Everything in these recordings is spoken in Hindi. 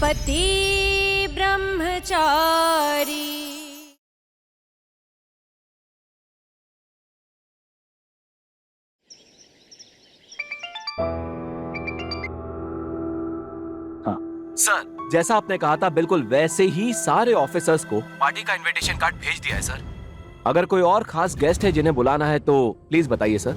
पति ब्रह्मचारी। हाँ सर, जैसा आपने कहा था बिल्कुल वैसे ही सारे ऑफिसर्स को पार्टी का इनविटेशन कार्ड भेज दिया है सर। अगर कोई और खास गेस्ट है जिन्हें बुलाना है तो प्लीज बताइए सर।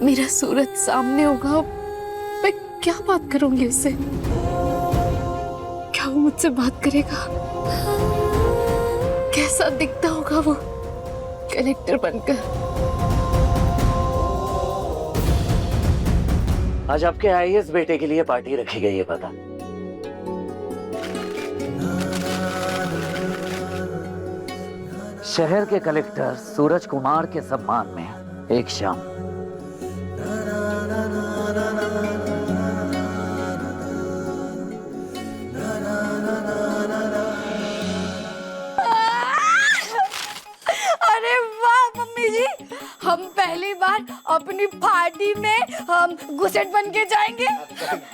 मेरा सूरज सामने होगा, मैं क्या बात करूंगी उससे? क्या वो मुझसे बात करेगा? कैसा दिखता होगा वो कलेक्टर बनकर? आज आपके आईएएस बेटे के लिए पार्टी रखी गई है, पता? शहर के कलेक्टर सूरज कुमार के सम्मान में एक शाम। अरे वाह मम्मी जी, हम पहली बार अपनी पार्टी में हम घुसेट बन के जाएंगे।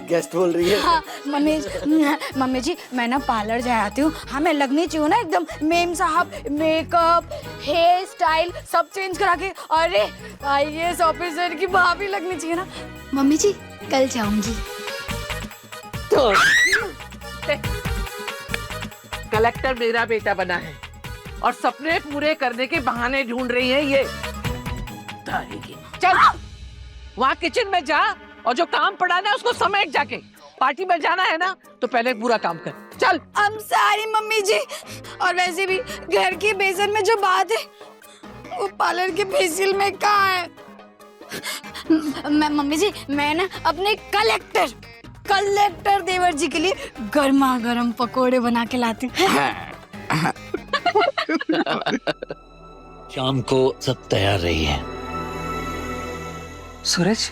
गेस्ट बोल रही है। हाँ मम्मी जी, मैं ना पार्लर जा आती हूँ। हमें लगनी चाहिए ना एकदम मेम साहब, मेकअप, हेयर स्टाइल सब चेंज करा के। अरे आईएएस ऑफिसर की भाभी लगनी चाहिए ना। मम्मी जी कल जाऊंगी। तो कलेक्टर मेरा बेटा बना है और सपने पूरे करने के बहाने ढूंढ रही है ये। चल वहाँ किचन में जा और जो काम पड़ा ना उसको समेट जाके। पार्टी में जाना है ना तो पहले पूरा काम कर। चल। I'm sorry मम्मी जी, और वैसे भी घर की बेसन में जो बात है वो पार्लर के फेसियल में कहाँ है? मम्मी जी, मैं ना अपने कलेक्टर देवर जी के लिए गर्मा गर्म पकोड़े बना के लाती हूँ। शाम को सब तैयार रही है। सूरज,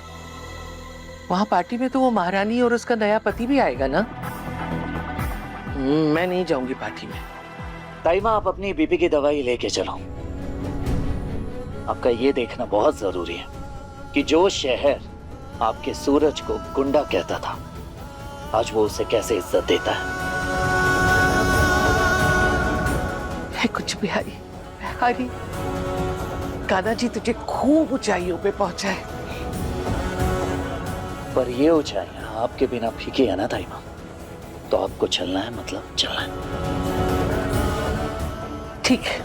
वहाँ पार्टी में तो वो महारानी और उसका नया पति भी आएगा ना? मैं नहीं जाऊंगी पार्टी में। ताइमा, आप अपनी बीपी की दवाई लेके चलो। आपका ये देखना बहुत जरूरी है कि जो शहर आपके सूरज को गुंडा कहता था, आज वो उसे कैसे इज्जत देता है कुछ बिहारी। बिहारी, कान्हा जी तुझे खूब ऊंचाइयों पे पहुंचाए। पर ये ऊंचाइयां आपके बिना फीकी है ना ताइमा, तो आपको चलना है, मतलब चलना है। ठीक है,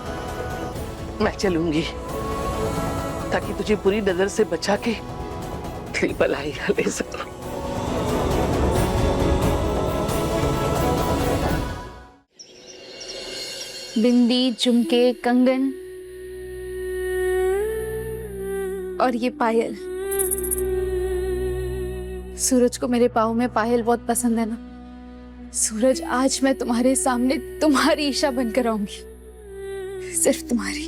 मैं चलूंगी ताकि तुझे बुरी नजर से बचा के दिल भलाई ले सकूं। बिंदी, झुमके, कंगन और ये पायल। सूरज को मेरे पाँव में पायल बहुत पसंद है ना। सूरज, आज मैं तुम्हारे सामने तुम्हारी ईशा बनकर आऊंगी, सिर्फ तुम्हारी।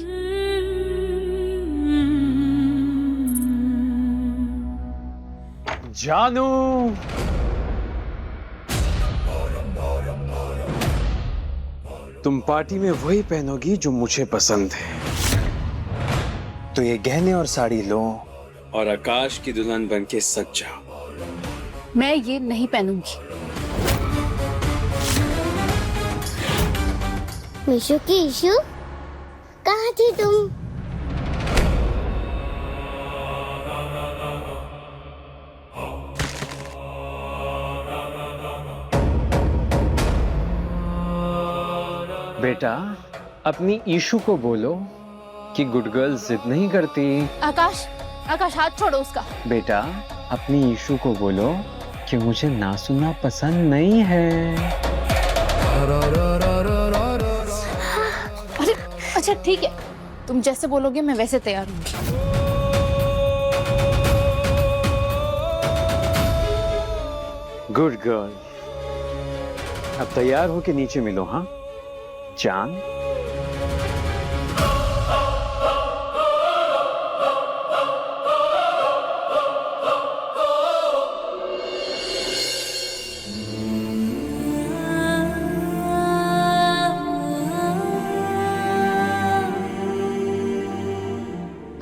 जानू, तुम पार्टी में वही पहनोगी जो मुझे पसंद है। तो ये गहने और साड़ी लो और आकाश की दुल्हन बनके सज जाओ। मैं ये नहीं पहनूंगी। मिशु की इशू, कहाँ थी तुम? बेटा, अपनी ईशू को बोलो कि गुड गर्ल जिद नहीं करती। आकाश, आकाश हाथ छोड़ो उसका। बेटा, अपनी ईशू को बोलो कि मुझे ना सुनना पसंद नहीं है। अरे अच्छा ठीक है, तुम जैसे बोलोगे मैं वैसे तैयार हूँ। गुड गर्ल, अब तैयार हो के नीचे मिलो। हाँ चांद।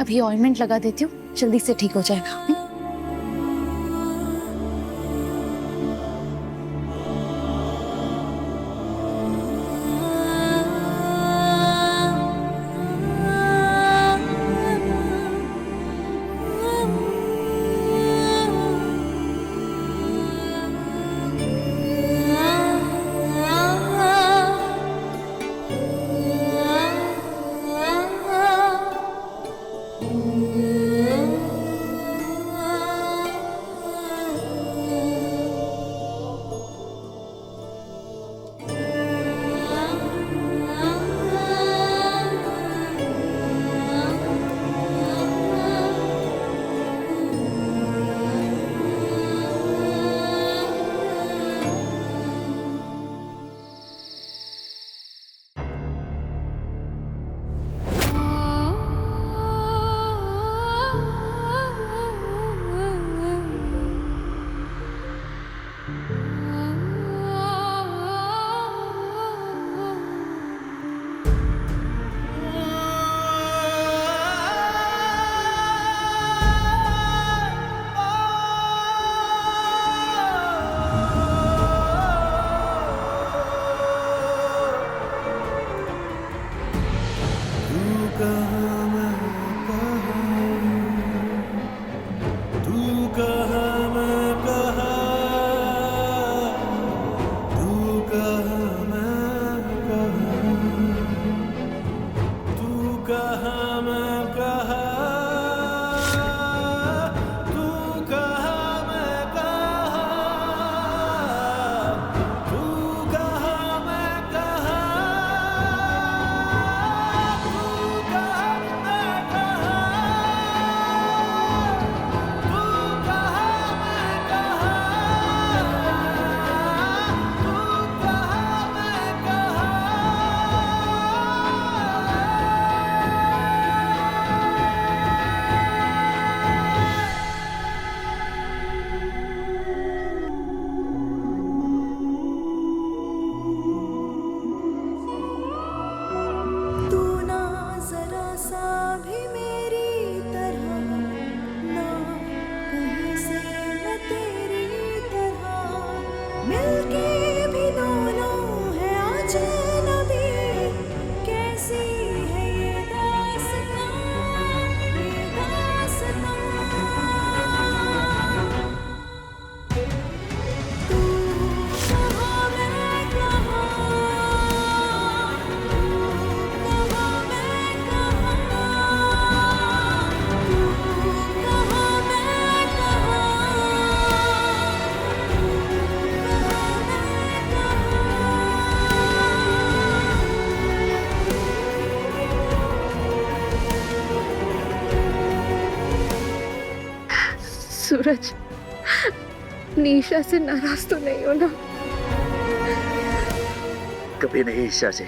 अभी अभी ऑइंटमेंट लगा देती हूँ, जल्दी से ठीक हो जाएगा। सूरज, निशा से नाराज तो नहीं हो ना? कभी नहीं ईशा जी।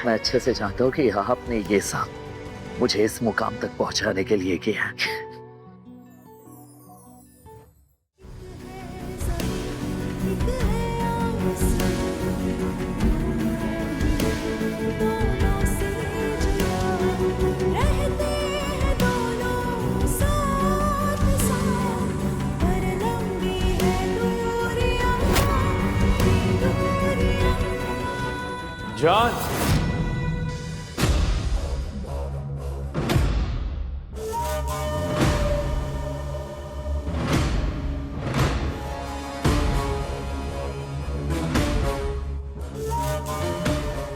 मैं अच्छे से जानता हूँ कि आपने ये सब मुझे इस मुकाम तक पहुंचाने के लिए किया है। जॉन,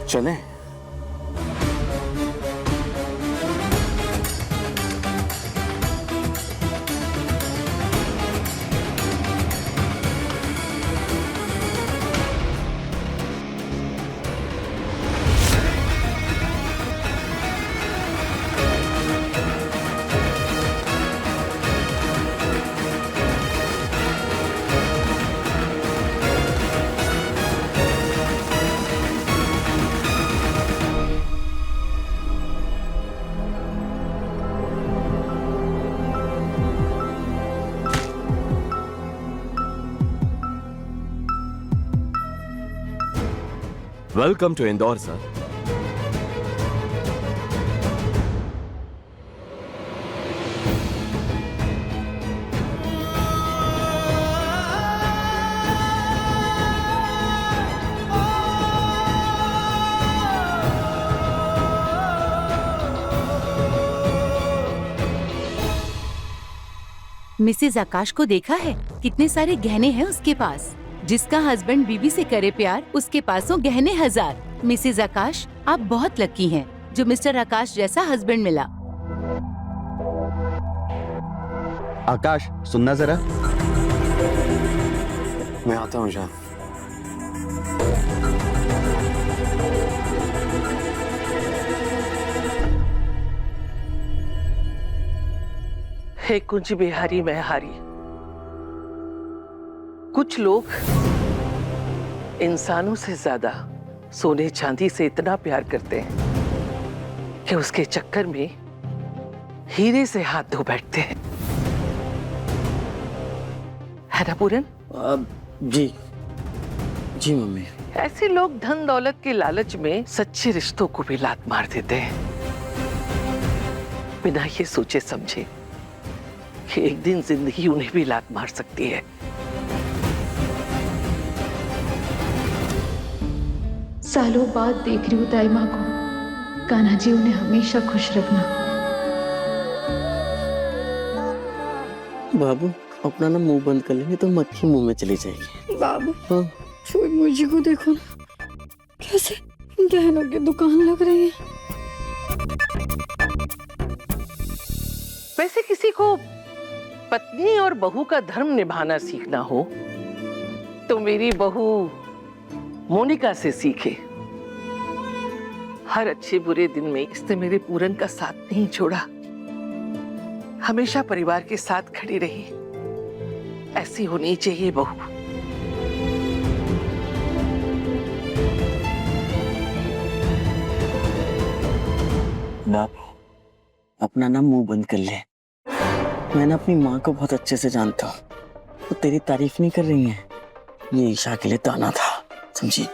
चलें? Welcome to Indore sir. Mrs Aakash को देखा है? कितने सारे गहने हैं उसके पास। जिसका हस्बैंड बीवी से करे प्यार, उसके पास हो गहने हजार। मिसेज आकाश, आप बहुत लकी हैं जो मिस्टर आकाश जैसा हस्बैंड मिला। आकाश, सुनना जरा। मैं आता हूँ जान। हे कुंज बिहारी मैं हारी। कुछ लोग इंसानों से ज्यादा सोने चांदी से इतना प्यार करते हैं कि उसके चक्कर में हीरे से हाथ धो बैठते हैं। है ना पूरन? जी जी मम्मी। ऐसे लोग धन दौलत के लालच में सच्चे रिश्तों को भी लात मार देते हैं, बिना ये सोचे समझे कि एक दिन जिंदगी उन्हें भी लात मार सकती है। सालों बाद देख रही हूँ दाई माँ को। कान्हा जी उन्हें हमेशा खुश रखना। बाबू, अपना ना मुंह बंद कर लेंगे तो मक्खी मुंह में चली जाएगी। बाबू, हाँ? मुझे को देखो ना, कैसे गहनों की दुकान लग रही है। वैसे किसी को पत्नी और बहू का धर्म निभाना सीखना हो तो मेरी बहू मोनिका से सीखे। हर अच्छे बुरे दिन में इसने मेरे पूरन का साथ नहीं छोड़ा, हमेशा परिवार के साथ खड़ी रही। ऐसी होनी चाहिए बहू। बाबू, अपना ना मुंह बंद कर ले। मैं ना अपनी माँ को बहुत अच्छे से जानता हूँ, वो तेरी तारीफ नहीं कर रही है। ये ईशा के लिए ताना था, समझी?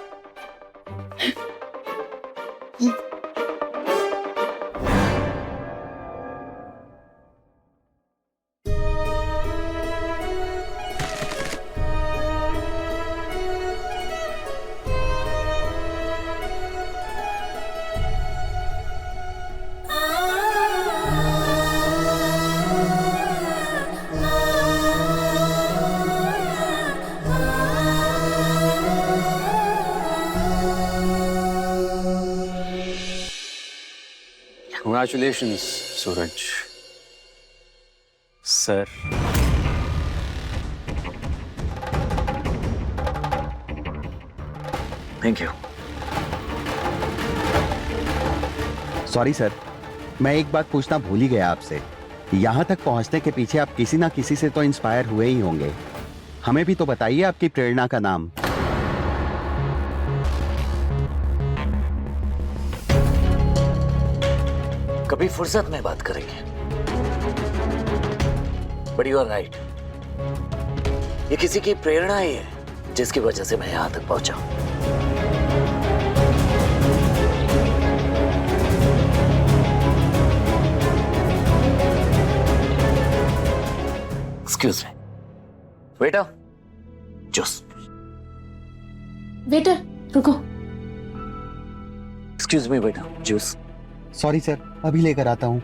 Congratulations, Suraj. Sir, thank you. Sorry sir, मैं एक बात पूछना भूल ही गया आपसे। यहाँ तक पहुँचने के पीछे आप किसी ना किसी से तो इंस्पायर हुए ही होंगे। हमें भी तो बताइए आपकी प्रेरणा का नाम। कभी फुर्सत में बात करेंगे। बट यू आर राइट, ये किसी की प्रेरणा ही है जिसकी वजह से मैं यहां तक पहुंचा। एक्सक्यूज मी, बेटा जूस। बेटा रुको। एक्सक्यूज मी बेटा, जूस। सॉरी सर, अभी लेकर आता हूँ।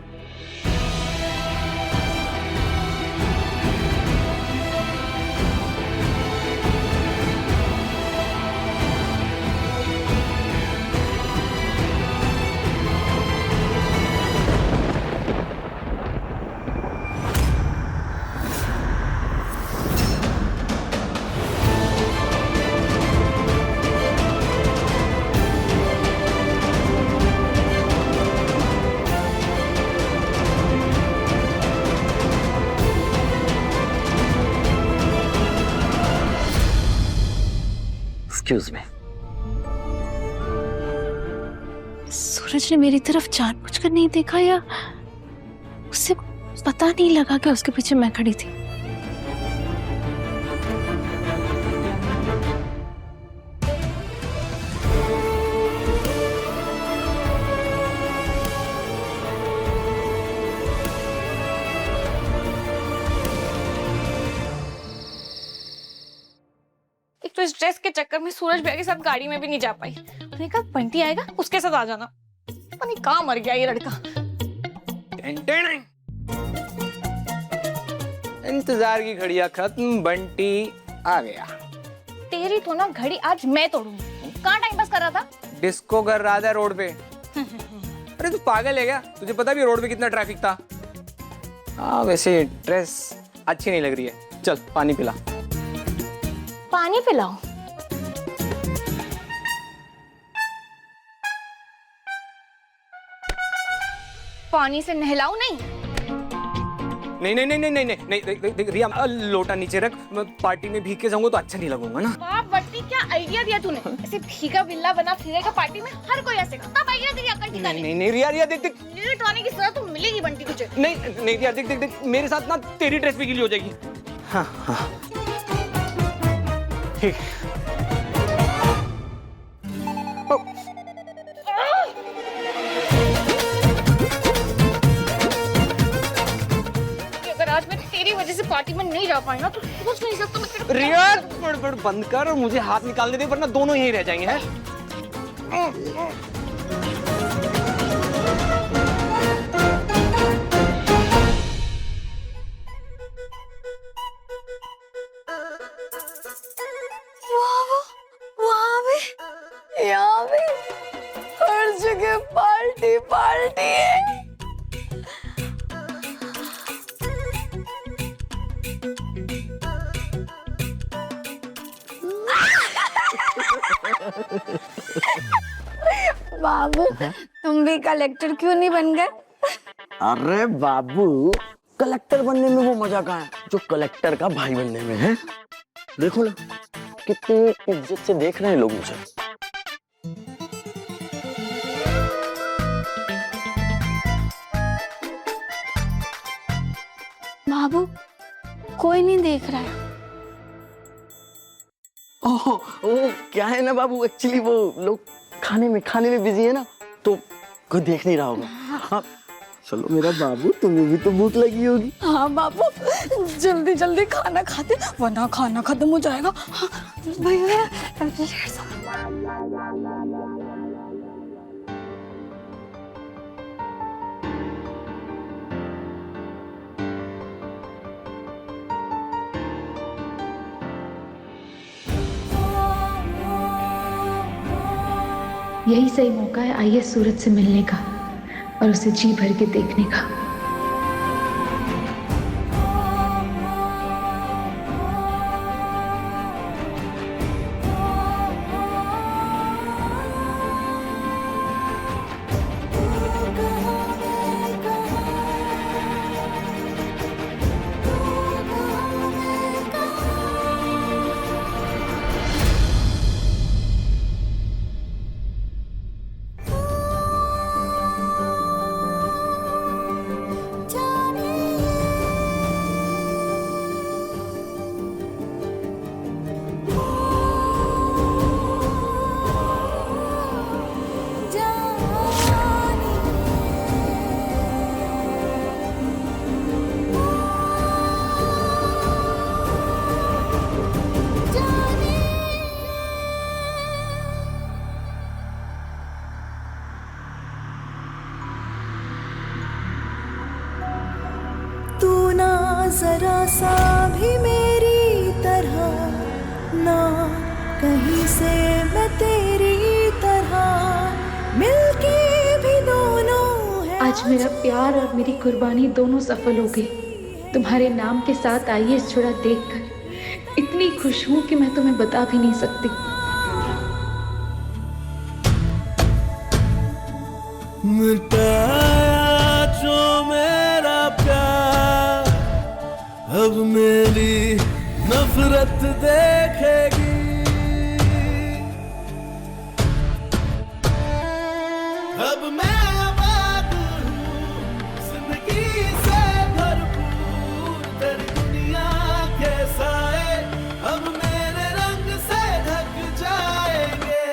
Excuse me. सूरज ने मेरी तरफ जानबूझकर नहीं देखा या उसे पता नहीं लगा कि उसके पीछे मैं खड़ी थी। तो इस ड्रेस के चक्कर में सूरज भैया के साथ गाड़ी में भी नहीं जा पाई। मैंने कहा बंटी आएगा उसके साथ आ जाना। पता नहीं कहाँ मर गया ये लड़का। इंतजार की घड़ियां खत्म, बंटी आ गया। तेरी तो ना घड़ी आज मैं तोड़ूंगी। कहाँ टाइम पास कर रहा था? डिस्को कर रहा था रोड पे। अरे तू पागल है क्या? तुझे पता भी रोड पे कितना ट्रैफिक था। हाँ वैसे ड्रेस अच्छी नहीं लग रही है, चल पानी पिला। पानी पिलाओ? पानी से नहलाऊ नहीं? नहीं नहीं नहीं नहीं नहीं नहीं नहीं, देख रिया, लोटा नीचे रख। मैं पार्टी में भीग के जाऊंगा तो अच्छा नहीं लगूंगा ना। वाह बट्टी, क्या आइडिया दिया तूने। ऐसे भीगा बिल्ला बना फिरेगा पार्टी में, हर कोई ऐसे करता। तब आइडिया तेरी अकल ठिकाने। नहीं नहीं रिया, रिया देख देख। लेट आने की सजा तो मिलेगी बंटी तुझे। नहीं नहीं रिया देख देख देख, मेरे साथ ना तेरी ड्रेस भी गीली हो जाएगी। हाँ हाँ ठीक। अगर आज मैं तेरी वजह से पार्टी में नहीं जा पाई ना तो सोच नहीं सकता मैं तेरे। रिया बड़ बंद कर और मुझे हाथ निकालने दे, वरना दोनों यहीं रह जाएंगे हैं। वहाँ भी, यहाँ भी, हर जगह पार्टी पार्टी है। बाबू तुम भी कलेक्टर क्यों नहीं बन गए? अरे बाबू, कलेक्टर बनने में वो मजा कहाँ है जो कलेक्टर का भाई बनने में है। देखो ना कितनी इज्जत से देख रहे हैं लोग मुझे। बाबू कोई नहीं देख रहा है। ओह क्या है ना बाबू, एक्चुअली वो लोग खाने में बिजी है ना, तो कोई देख नहीं रहा होगा। हाँ चलो मेरा बाबू, तुम्हें भी तो भूख लगी होगी। हाँ बाबू, जल्दी जल्दी खाना खाते वरना खाना खत्म हो जाएगा। हाँ, भैया यही सही मौका है आइए सूरज से मिलने का और उसे जी भर के देखने का। जरा सा भी मेरी तरह ना, कहीं से मैं तेरी तरह मिलके भी दोनों है। आज मेरा प्यार और मेरी कुर्बानी दोनों सफल हो गई। तुम्हारे नाम के साथ आई इस जुड़ा देखकर इतनी खुश हूँ कि मैं तुम्हें बता भी नहीं सकती। मिटाया जो मेरा प्यार, अब मेरी नफरत देखेगी। अब मैं आबाद हूँ जिंदगी से भरपूर, तेरी दुनिया के साए अब मेरे रंग से ढक जाएंगे।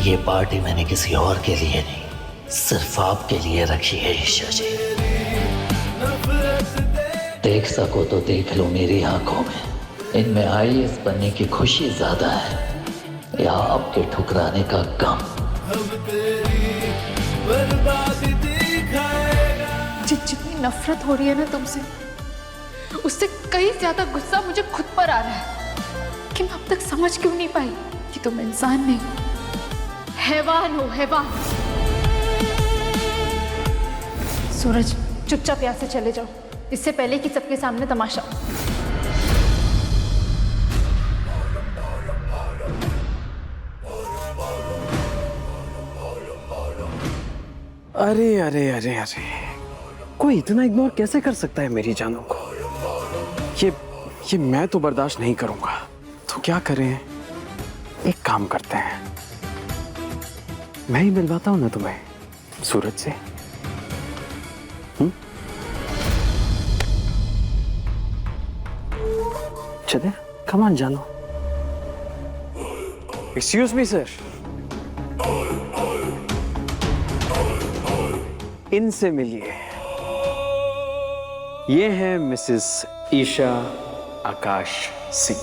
ये पार्टी मैंने किसी और के लिए नहीं, सिर्फ आपके लिए रखी है ईशा जी। देख सको तो देख लो मेरी आंखों में, इनमें आईएएस बनने की खुशी ज्यादा है या आपके ठुकराने का गम। अब तेरी बर्बादी दिखाएगा। नफरत हो रही है ना तुमसे, उससे कहीं ज्यादा गुस्सा मुझे खुद पर आ रहा है कि मैं अब तक समझ क्यों नहीं पाई कि तुम इंसान नहीं, हैवान हो, हैवान। सूरज, चुपचाप यहाँ से चले जाओ, इससे पहले कि सबके सामने तमाशा। अरे अरे अरे अरे, कोई इतना इग्नोर कैसे कर सकता है मेरी जानों को? ये मैं तो बर्दाश्त नहीं करूंगा। तो क्या करें, एक काम करते हैं, मैं ही मिलवाता हूं ना तुम्हें सूरज से। चले, कम ऑन जानो। एक्सक्यूज मी सर, इनसे मिलिए। ये हैं मिसेस ईशा आकाश सिंह।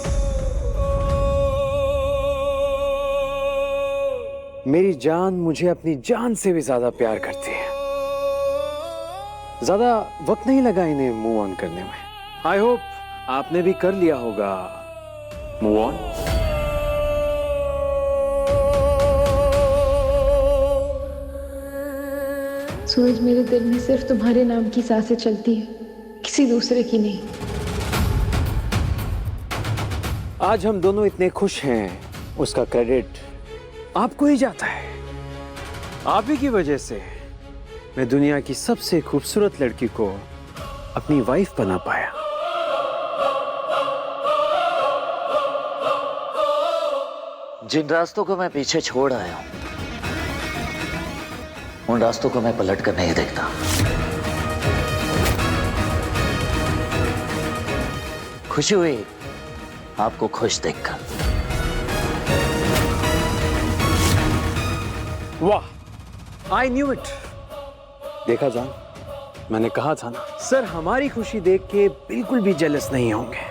मेरी जान मुझे अपनी जान से भी ज्यादा प्यार करती है। ज्यादा वक्त नहीं लगा इन्हें मूव ऑन करने में। आई होप आपने भी कर लिया होगा मूव ऑन। सूरज, मेरे दिल में सिर्फ तुम्हारे नाम की सांसें चलती है, किसी दूसरे की नहीं। आज हम दोनों इतने खुश हैं, उसका क्रेडिट आपको ही जाता है। आप ही की वजह से मैं दुनिया की सबसे खूबसूरत लड़की को अपनी वाइफ बना पाया। जिन रास्तों को मैं पीछे छोड़ आया हूं, उन रास्तों को मैं पलट कर नहीं देखता। खुशी हुई आपको खुश देखकर। वाह, आई न्यू इट। देखा जान, मैंने कहा था ना। सर, हमारी खुशी देख के बिल्कुल भी जेलस नहीं होंगे।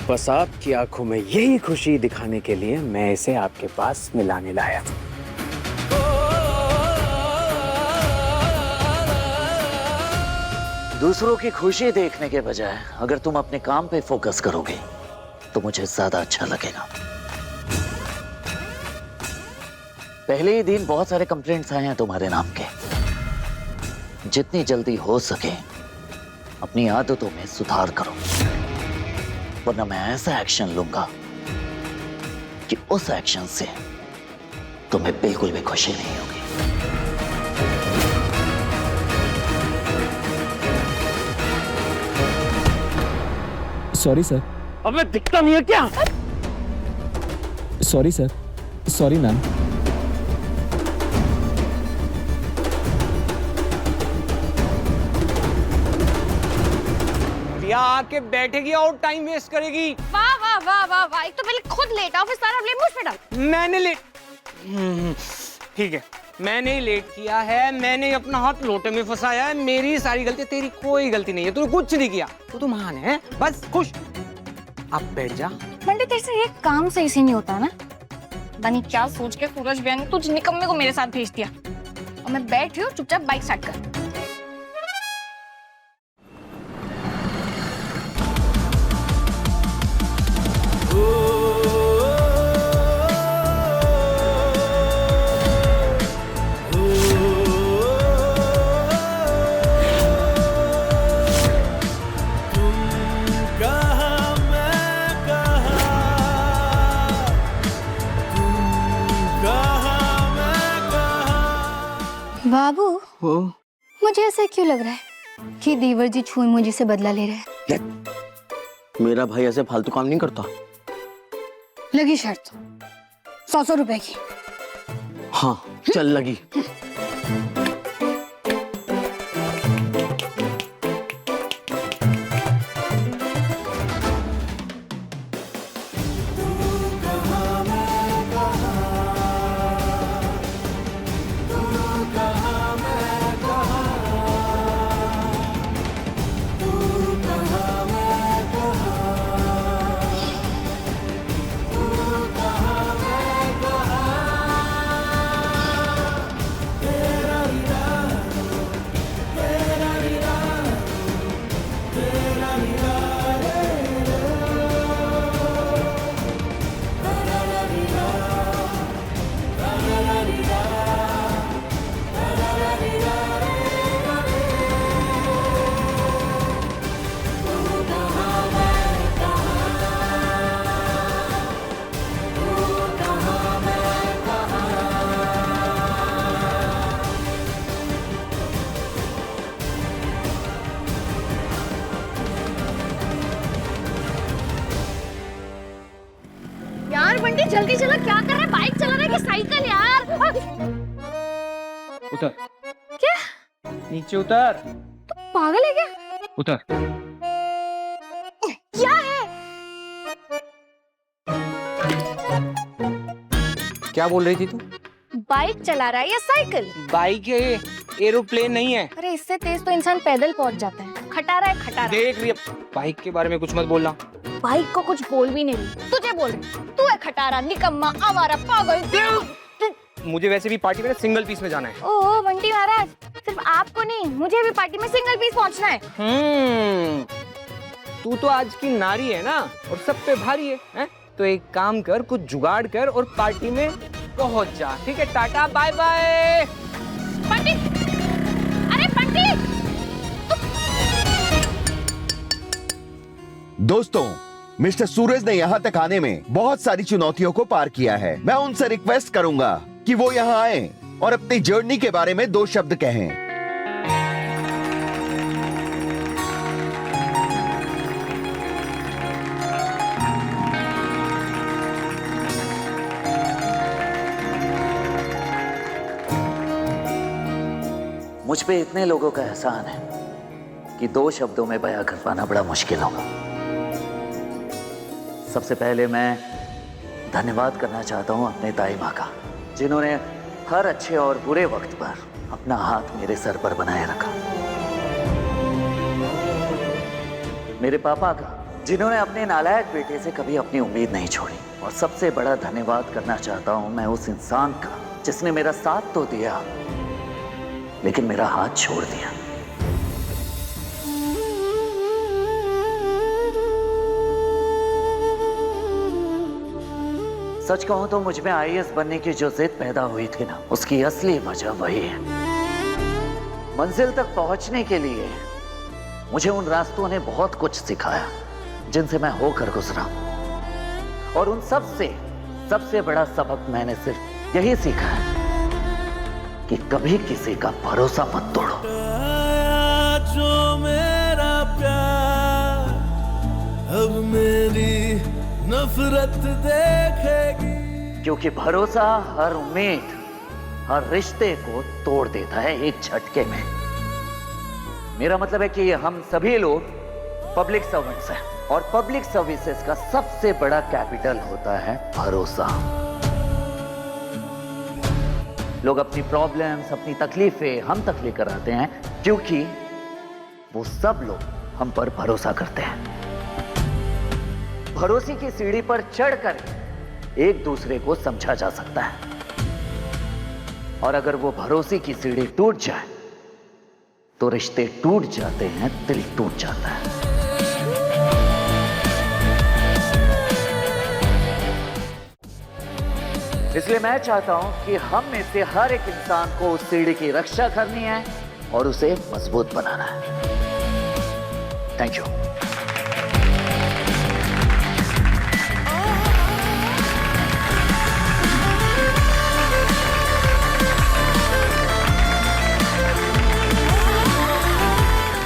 बस आपकी आंखों में यही खुशी दिखाने के लिए मैं इसे आपके पास मिलाने लाया था। दूसरों की खुशी देखने के बजाय अगर तुम अपने काम पे फोकस करोगे तो मुझे ज्यादा अच्छा लगेगा। पहले ही दिन बहुत सारे कंप्लेंट्स आए हैं तुम्हारे नाम के। जितनी जल्दी हो सके अपनी आदतों में सुधार करो, वरना मैं ऐसा एक्शन लूंगा कि उस एक्शन से तुम्हें बिल्कुल भी खुशी नहीं होगी। Sorry sir. अबे दिखता नहीं है क्या? Sorry sir, sorry ma'am. Priya आके बैठेगी और टाइम वेस्ट करेगी। वाह वाह वाह वाह वाह, एक तो पहले खुद लेट आओ, फिर सारा ब्लेम मुझ पे डाल। मैंने लेट, ठीक है, मैंने ही लेट किया है, मैंने ही अपना हाथ लोटे में फंसाया है, मेरी सारी गलती, तेरी कोई गलती नहीं है, तूने कुछ नहीं किया, तू महान है, बस खुश। अब बैठ जा। बंटी, तेरे से ये काम सही से नहीं होता ना। बनी क्या सोच के सूरज भैया ने तुझ निकम्मे को मेरे साथ भेज दिया, और मैं बैठी हूँ चुपचाप बाइक स्टार्ट कर। बाबू, मुझे ऐसा क्यों लग रहा है कि देवर जी छुई मुझे से बदला ले रहे हैं? मेरा भाई ऐसे फालतू काम नहीं करता। लगी शर्त 100 रुपए की। हाँ चल लगी। जल्दी चला, क्या कर रहा है? बाइक चला रहा है कि साइकिल यार? उतर। क्या? नीचे उतर। तू पागल है क्या? उतर। क्या है? क्या बोल रही थी तू? बाइक चला रहा है या साइकिल? बाइक है, एरोप्लेन नहीं है। अरे इससे तेज तो इंसान पैदल पहुंच जाता है। खटारा है खटारा। देख रही है, बाइक के बारे में कुछ मत बोलना। बाइक को कुछ बोल भी नहीं रही, तुझे बोल रही। तू है खटारा, निकम्मा, आवारा, पागल। मुझे वैसे भी पार्टी में सिंगल पीस में जाना है। ओह बंटी महाराज, सिर्फ आपको नहीं, मुझे भी पार्टी में सिंगल पीस पहुंचना है। तू तो आज की नारी है ना, और सब पे भारी है? तो एक काम कर, कुछ जुगाड़ कर और पार्टी में पहुंच जा। ठीक है, टाटा बाय बाय। बंटी, अरे बंटी। दोस्तों, मिस्टर सूरज ने यहाँ तक आने में बहुत सारी चुनौतियों को पार किया है। मैं उनसे रिक्वेस्ट करूंगा कि वो यहाँ आए और अपनी जर्नी के बारे में 2 शब्द कहें। मुझ पे इतने लोगों का एहसान है कि 2 शब्दों में बयां कर पाना बड़ा मुश्किल होगा। सबसे पहले मैं धन्यवाद करना चाहता हूं अपने ताई माँ का, जिन्होंने हर अच्छे और बुरे वक्त पर अपना हाथ मेरे सर पर बनाए रखा। मेरे पापा का, जिन्होंने अपने नालायक बेटे से कभी अपनी उम्मीद नहीं छोड़ी। और सबसे बड़ा धन्यवाद करना चाहता हूं मैं उस इंसान का जिसने मेरा साथ तो दिया लेकिन मेरा हाथ छोड़ दिया। सच कहूं तो मुझ में आईएएस बनने की जो जिद पैदा हुई थी ना, उसकी असली वजह वही है। मंजिल तक पहुंचने के लिए मुझे उन रास्तों ने बहुत कुछ सिखाया जिनसे मैं होकर गुजरा, और उन सबसे बड़ा सबक मैंने सिर्फ यही सीखा है कि कभी किसी का भरोसा मत तोड़ो। जो मेरा प्यार अब मेरी नफरत देखेगी, क्योंकि भरोसा हर उम्मीद, हर रिश्ते को तोड़ देता है एक झटके में। मेरा मतलब है कि हम सभी लोग पब्लिक सर्वेंट्स हैं, और पब्लिक सर्विसेज का सबसे बड़ा कैपिटल होता है भरोसा। लोग अपनी प्रॉब्लम्स, अपनी तकलीफें हम तक लेकर आते हैं क्योंकि वो सब लोग हम पर भरोसा करते हैं। भरोसे की सीढ़ी पर चढ़कर एक दूसरे को समझा जा सकता है, और अगर वो भरोसे की सीढ़ी टूट जाए तो रिश्ते टूट जाते हैं, दिल टूट जाता है। इसलिए मैं चाहता हूं कि हम में से हर एक इंसान को उस सीढ़ी की रक्षा करनी है और उसे मजबूत बनाना है। Thank you.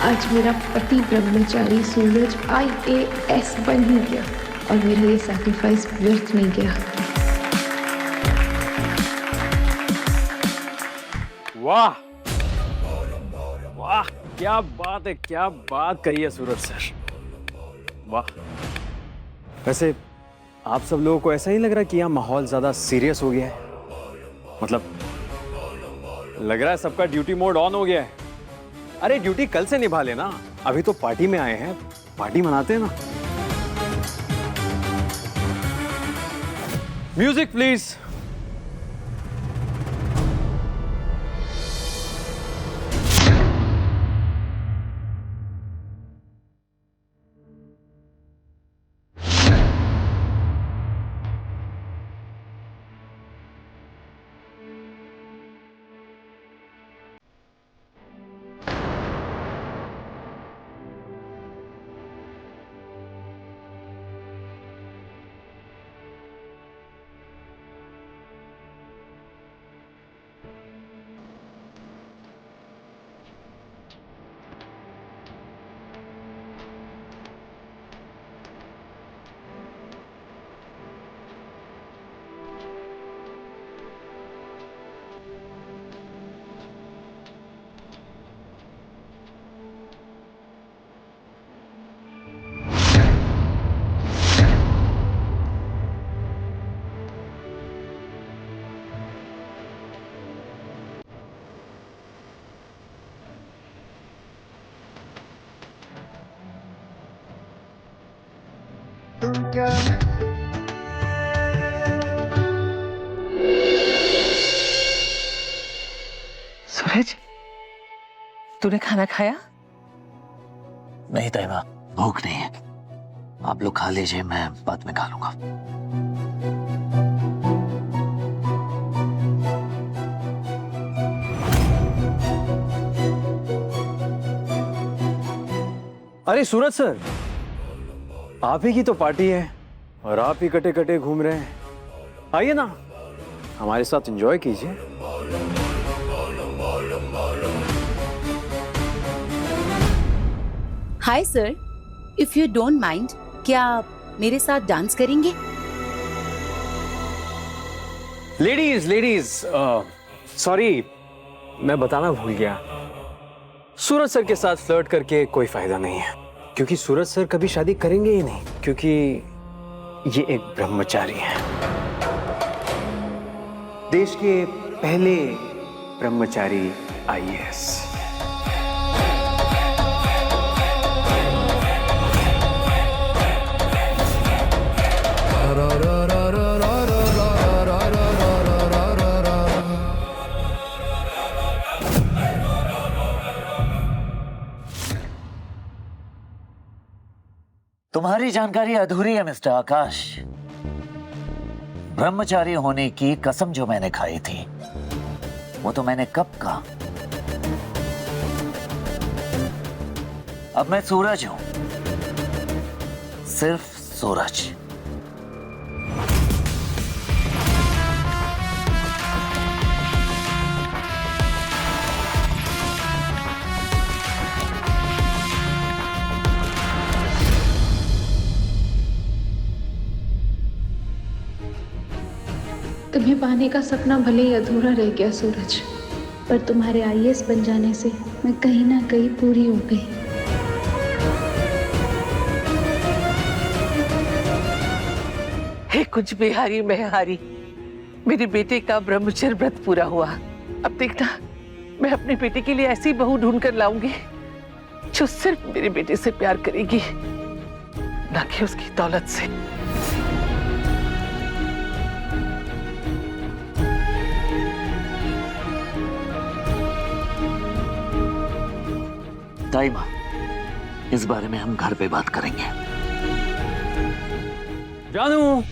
आज मेरा पति ब्रह्मचारी सूरज IAS बन ही गया, और मेरा ये सैक्रिफाइस व्यर्थ नहीं गया। वाह वाह, क्या बात है, क्या बात कही है सूरज सर, वाह। वैसे आप सब लोगों को ऐसा ही लग रहा है कि यहाँ माहौल ज्यादा सीरियस हो गया है? मतलब लग रहा है सबका ड्यूटी मोड ऑन हो गया है। अरे ड्यूटी कल से निभा लेना, अभी तो पार्टी में आए हैं, पार्टी मनाते हैं ना। Music please. सूरज, तूने खाना खाया? नहीं तैमा, भूख नहीं है। आप लोग खा लीजिए, मैं बाद में खा लूंगा। अरे सूरज सर, आप ही की तो पार्टी है और आप ही कटे कटे घूम रहे हैं। आइए ना, हमारे साथ एंजॉय कीजिए। Hi sir, if you don't mind, क्या आप मेरे साथ डांस करेंगे? लेडीज, सॉरी, मैं बताना भूल गया। सूरज सर के साथ फ्लर्ट करके कोई फायदा नहीं है, क्योंकि सूरज सर कभी शादी करेंगे ही नहीं, क्योंकि ये एक ब्रह्मचारी है। देश के पहले ब्रह्मचारी IAS। तुम्हारी जानकारी अधूरी है मिस्टर आकाश। ब्रह्मचारी होने की कसम जो मैंने खाई थी, वो तो मैंने कब कहा। अब मैं सूरज हूं, सिर्फ सूरज। तुम्हें पाने का सपना भले ही अधूरा रह गया सूरज, पर तुम्हारे IAS बन जाने से मैं कहीं ना कहीं पूरी हो गई। हे कुछ बिहारी मैं हारी, मेरे बेटे का ब्रह्मचर्य व्रत पूरा हुआ। अब देखना, मैं अपने बेटे के लिए ऐसी बहू ढूंढ कर लाऊंगी जो सिर्फ मेरे बेटे से प्यार करेगी, ना कि उसकी दौलत से। ताइमा, इस बारे में हम घर पे बात करेंगे। जानू,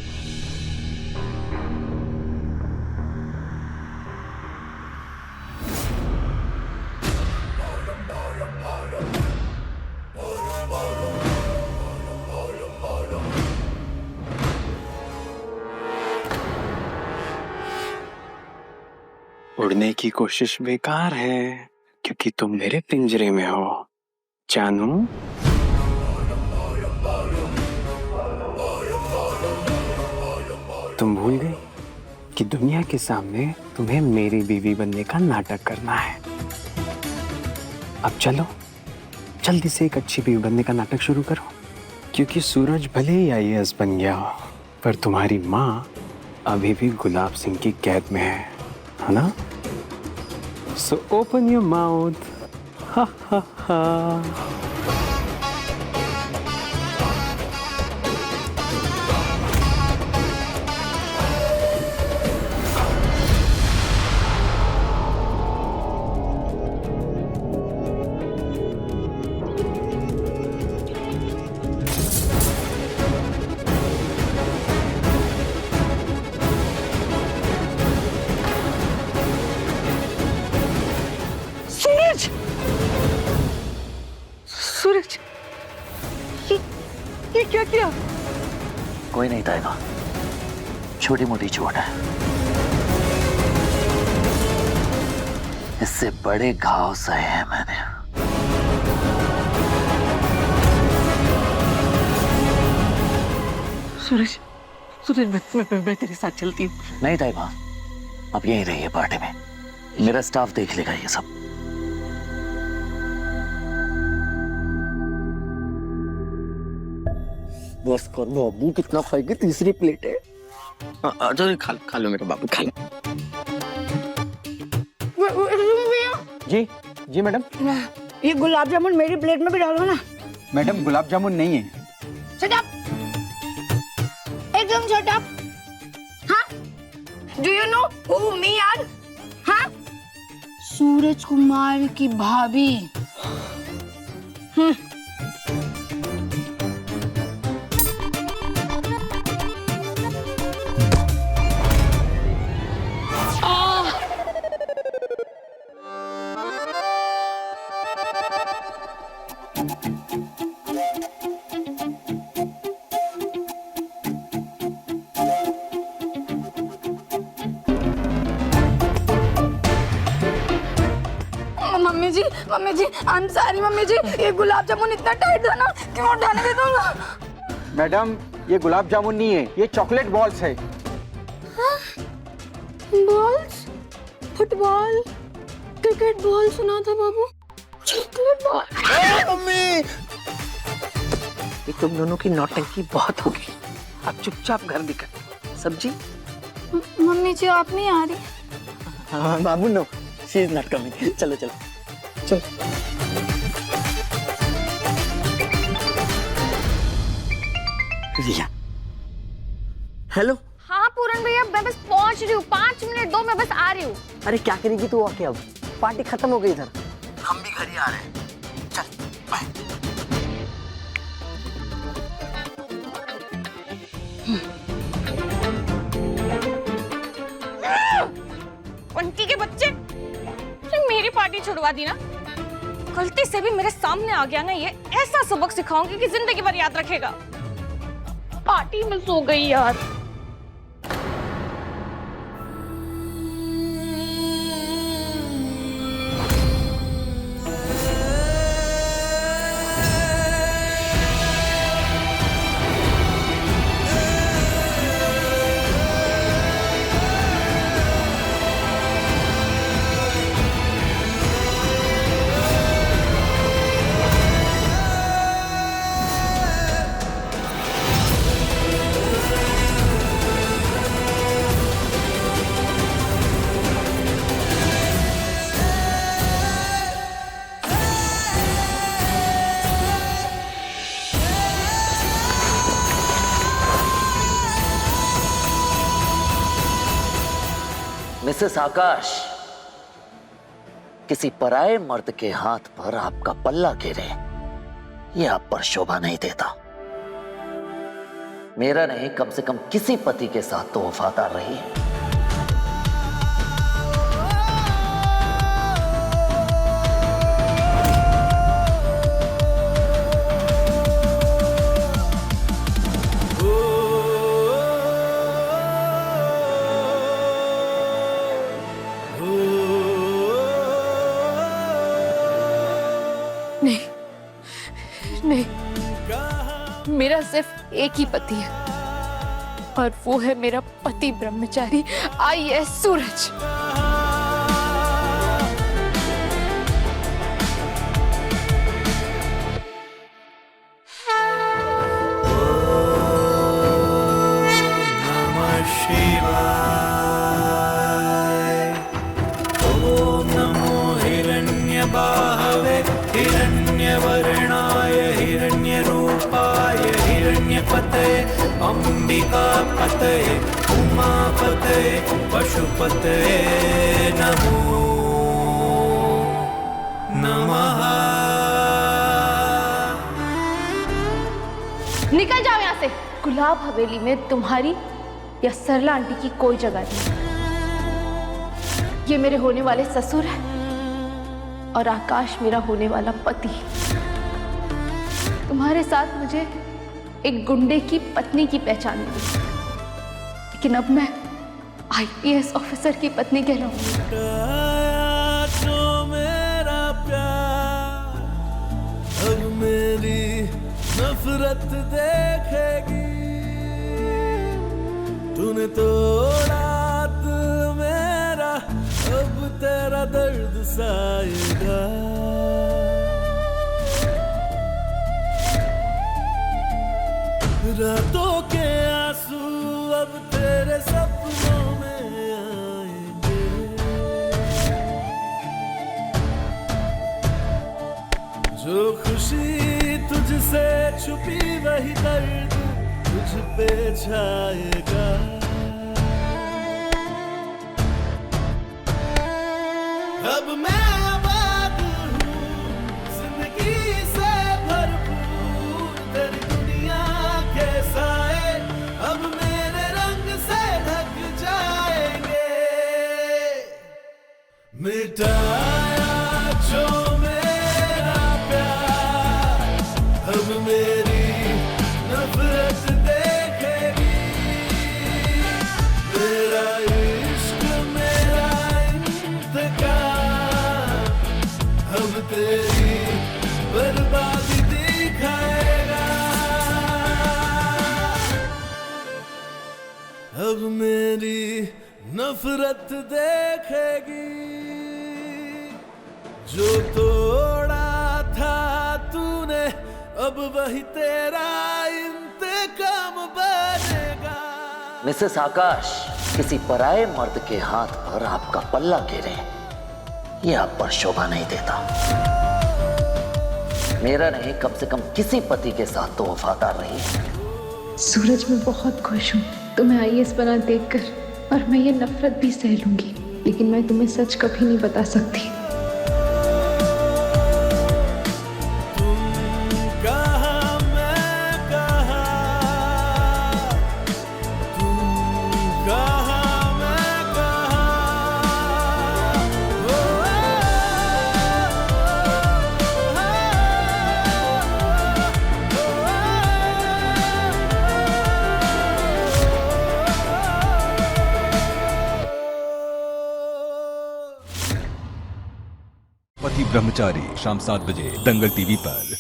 उड़ने की कोशिश बेकार है, क्योंकि तुम मेरे पिंजरे में हो जानू। तुम भूल गई कि दुनिया के सामने तुम्हें मेरी बीवी बनने का नाटक करना है। अब चलो, जल्दी से एक अच्छी बीवी बनने का नाटक शुरू करो, क्योंकि सूरज भले ही IAS बन गया हो, पर तुम्हारी माँ अभी भी गुलाब सिंह की कैद में है ना? So open your mouth. Ha ha ha. सूरज, ये क्या किया? कोई नहीं ताइमा, छोटी मोटी चोट है। इससे बड़े घाव सहे हैं मैंने। सूरज, मैं तेरे साथ चलती हूँ। नहीं ताइमा, अब यहीं रहिए पार्टी में, मेरा स्टाफ देख लेगा ये सब। बस कर बाबू, कितना खाएगी? तीसरी प्लेट है। अच्छा खा लो मेरा बाबू, खा लो। जी जी मैडम। ये गुलाब जामुन मेरी प्लेट में भी डालो ना। मैडम गुलाब जामुन नहीं है। Shut up! Don't shut up. हाँ, do you know who me are? हाँ, सूरज कुमार की भाभी। Mummy ji, I am sorry mummy ji, ये गुलाब जामुन इतना टाइट था ना कि मैं उठाने दे दूंगा। मैडम, ये गुलाब जामुन नहीं है, ये चॉकलेट बॉल्स है। बॉल्स? फुटबॉल, क्रिकेट बॉल सुना था बाबू, चॉकलेट बॉल। मम्मी, ये तुम दोनों की नौटंकी बहुत होगी। अब चुपचाप घर निकल। सब्जी? मम्मी जी आप नहीं आ रही? हाँ बाबू, no, she is not coming. चलो चलो चलो। रिया, हेलो। हाँ पूरन भैया, मैं बस पहुंच रही हूँ, 5 मिनट दो, मैं बस आ रही हूँ। अरे क्या करेगी तू आके? अब पार्टी खत्म हो गई इधर, हम भी घर ही आ रहे हैं। चल बाय। बंटी के बच्चे, मेरी पार्टी छुड़वा दी ना। गलती से भी मेरे सामने आ गया ना, ये ऐसा सबक सिखाऊंगी कि जिंदगी भर याद रखेगा। पार्टी मिस हो गई यार। मिसेस आकाश, किसी पराये मर्द के हाथ पर आपका पल्ला गिरे, ये आप पर शोभा नहीं देता। मेरा नहीं, कम से कम किसी पति के साथ तो वफादार रही है। नहीं, मेरा सिर्फ एक ही पति है और वो है मेरा पति ब्रह्मचारी IAS सूरज। अंबिका पतये उमा पतये पशुपतये नमो नमः। निकल जाओ यहाँ से। गुलाब हवेली में तुम्हारी या सरला आंटी की कोई जगह नहीं। ये मेरे होने वाले ससुर है और आकाश मेरा होने वाला पति। तुम्हारे साथ मुझे एक गुंडे की पत्नी की पहचान मिली, लेकिन अब मैं IPS ऑफिसर की पत्नी कहलाऊंगी। तो मेरा प्यार अब मेरी नफरत देखेगी। तूने तोड़ा दिल मेरा, अब तेरा दर्द साएगा। रातों के आंसू अब तेरे सपनों में आएंगे। जो खुशी तुझसे छुपी वही दर्द तुझ पे छाएगा। अब मैं आबाद हूँ जिंदगी से भरपूर, तेरी दुनिया के साए अब मेरे रंग से ढक जाएंगे। मिटाया जो मेरा प्यार, अब मेरी नफरत देखेगी। मेरा इश्क मेरा इंतकाम अब तेरी बर्बादी दिखाएगा। अब मेरी नफरत देखेगी। जो तोड़ा था तूने अब वही तेरा इंतकाम बनेगा। मिसेस आकाश, किसी पराये मर्द के हाथ पर आपका पल्ला गिरे, ये आप पर शोभा नहीं देता। मेरा नहीं, कम से कम किसी पति के साथ तो वफादार रही। सूरज, मैं बहुत खुश हूँ तुम्हें आईएएस बना देखकर, और मैं ये नफरत भी सह लूंगी, लेकिन मैं तुम्हें सच कभी नहीं बता सकती। पति ब्रह्मचारी शाम 7 बजे दंगल टीवी पर।